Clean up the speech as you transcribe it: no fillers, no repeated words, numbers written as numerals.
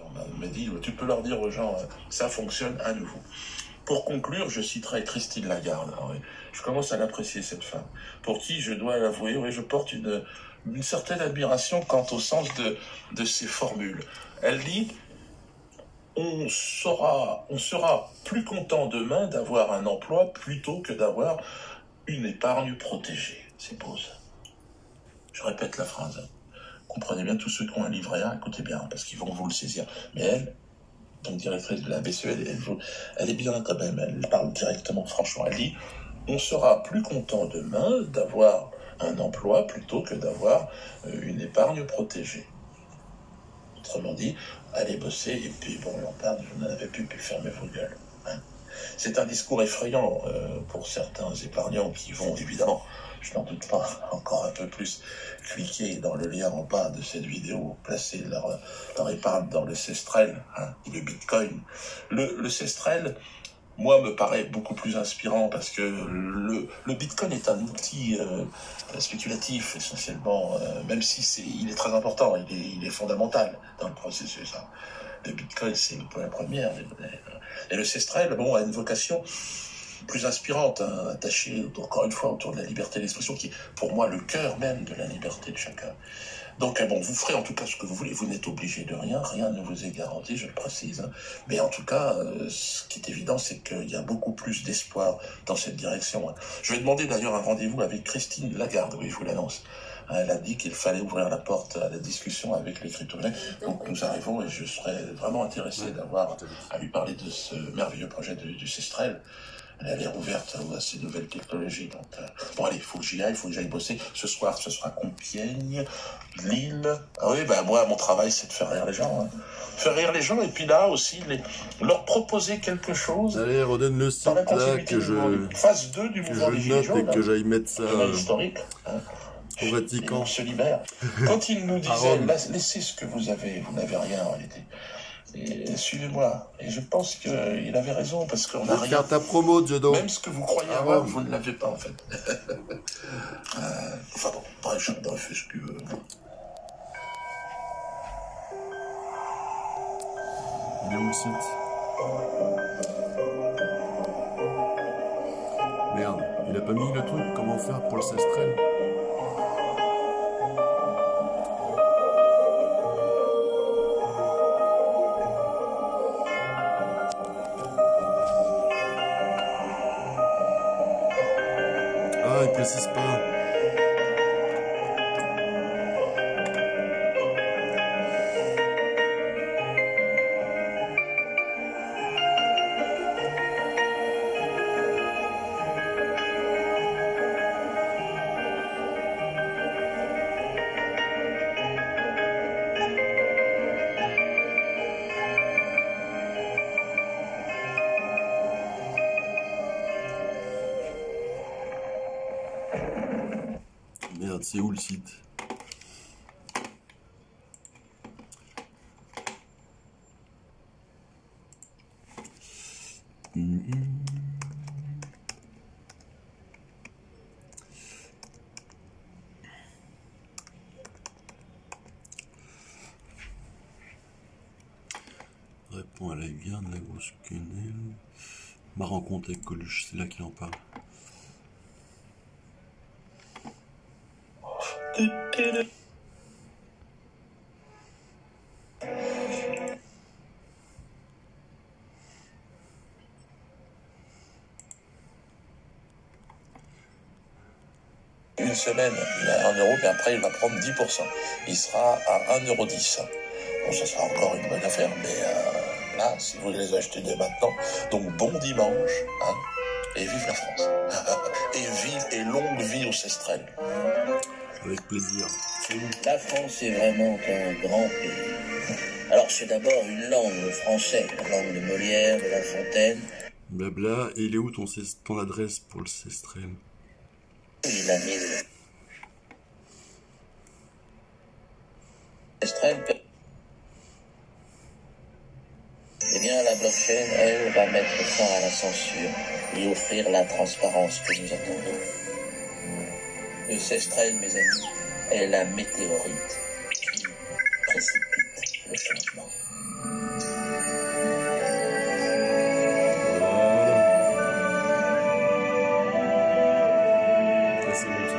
On m'a dit, tu peux leur dire aux gens, ça fonctionne à nouveau. Pour conclure, je citerai Christine Lagarde. Alors, je commence à l'apprécier, cette femme, pour qui, je dois l'avouer, oui, je porte une certaine admiration quant au sens de ses formules. Elle dit, on sera plus content demain d'avoir un emploi plutôt que d'avoir une épargne protégée. C'est beau, ça. Je répète la phrase. Comprenez bien, tous ceux qui ont un livret A, écoutez bien, parce qu'ils vont vous le saisir. Mais elle, donc directrice de la BCE, elle est bien quand même, elle parle directement, franchement. Elle dit, on sera plus content demain d'avoir un emploi plutôt que d'avoir une épargne protégée. Autrement dit, allez bosser, et puis bon, on parle, vous n'en avez plus, puis fermez vos gueules. Hein. C'est un discours effrayant pour certains épargnants qui vont évidemment, je n'en doute pas, encore un peu plus cliquer dans le lien en bas de cette vidéo, placer leur épargne dans le Cestrel, hein, ou le Bitcoin. Le Cestrel, moi, me paraît beaucoup plus inspirant parce que le Bitcoin est un outil spéculatif essentiellement, même si il est très important, il est fondamental dans le processus. Hein. Le Bitcoin, c'est la première. Et le Cestrel, bon, a une vocation plus inspirante, hein, attachée, encore une fois, autour de la liberté d'expression, qui est pour moi le cœur même de la liberté de chacun. Donc, bon, vous ferez en tout cas ce que vous voulez, vous n'êtes obligé de rien, rien ne vous est garanti, je le précise. Hein. Mais en tout cas, ce qui est évident, c'est qu'il y a beaucoup plus d'espoir dans cette direction. Hein. Je vais demander d'ailleurs un rendez-vous avec Christine Lagarde, oui, je vous l'annonce. Elle a dit qu'il fallait ouvrir la porte à la discussion avec les crypto-monnaies. Donc nous arrivons et je serais vraiment intéressé à lui parler de ce merveilleux projet du Cestrel. Elle a l'air ouverte à ces nouvelles technologies. Donc, bon, allez, il faut que j'aille bosser. Ce soir, ce sera Compiègne, Lille. Ah oui, ben moi, mon travail, c'est de faire rire les gens. Hein. Faire rire les gens, et puis là aussi, leur proposer quelque chose. Allez, redonne le site là, que phase 2 du mouvement des Gilets jaunes. Et que j'aille mettre ça historique. Hein. Au Vatican. On se libère. Quand il nous disait, laissez ce que vous avez, vous n'avez rien en réalité. Et suivez-moi. Et je pense qu'il avait raison, parce qu'on a rien. Faire ta promo, Diodo. Même ce que vous croyez avoir, vous ne l'avez pas, en fait. Enfin bon, bref, fais ce que tu veux. Il est où le site? Merde, il a pas mis le truc, comment faire pour le Cestrel? Ah, il précise pas. Merde, c'est où le site? Réponds à la guerre de la grosse quenelle. Ma rencontre avec Coluche, c'est là qu'il en parle. Une semaine, il a 1 euro, mais après il va prendre 10%. Il sera à 1,10 €. Bon, ça sera encore une bonne affaire, mais là, si vous les achetez dès maintenant, donc bon dimanche, hein, et vive la France. et longue vie au Cestrel. Avec plaisir. La France est vraiment un grand pays. Alors c'est d'abord une langue, le français, la langue de Molière, de La Fontaine. Blabla, et il est où ton adresse pour le Cestrel? Il a mis le Cestrel. Eh bien, la blockchain, elle, va mettre fin à la censure et offrir la transparence que nous attendons. Le Cestrel, mes amis, est la météorite qui précipite le changement. Ça, c'est bon,